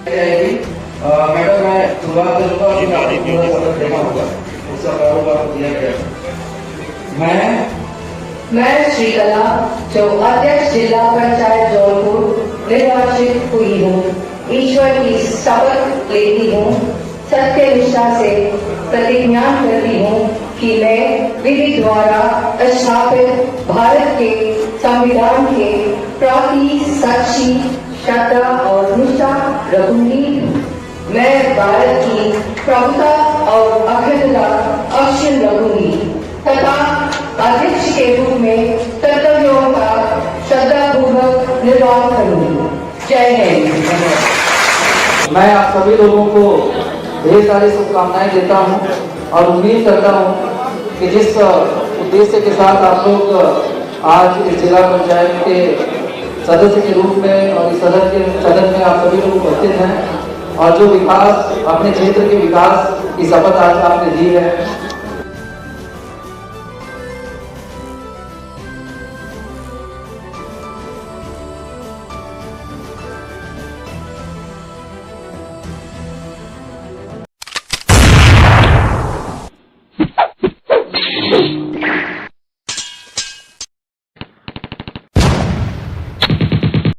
Madam मैं शुरुआत करूँगा कि आपने पूरा सफर देखा होगा, उसका कारोबार दिया गया है। मैं श्रीकला जो अध्यक्ष जिला पंचायत जौनपुर निर्वाचित हुई हूँ, ईश्वर की शपथ लेती हूँ, सत्य निष्ठा से प्रतिज्ञा करती हूँ कि मैं विधि द्वारा स्थापित भारत के संविधान के प्रति सच्ची श्रद्धा और निष्ठा रखूंगी। मैं भारत की प्रभुता और अखंडता अक्षुण्ण रखूंगी तथा अध्यक्ष के रूप में कर्तव्यों का श्रद्धापूर्वक निर्वाह करूंगी। जय हिंद। मैं आप सभी लोगों को ढेर सारी शुभकामनाएं देता हूं और उम्मीद करता हूं कि जिस उद्देश्य के साथ आप लोग आज इस जिला पंचायत के सदस्य के रूप में और इस सदन में आप सभी लोग उपस्थित हैं और जो विकास अपने क्षेत्र के विकास की शपथ आज आपने दी है,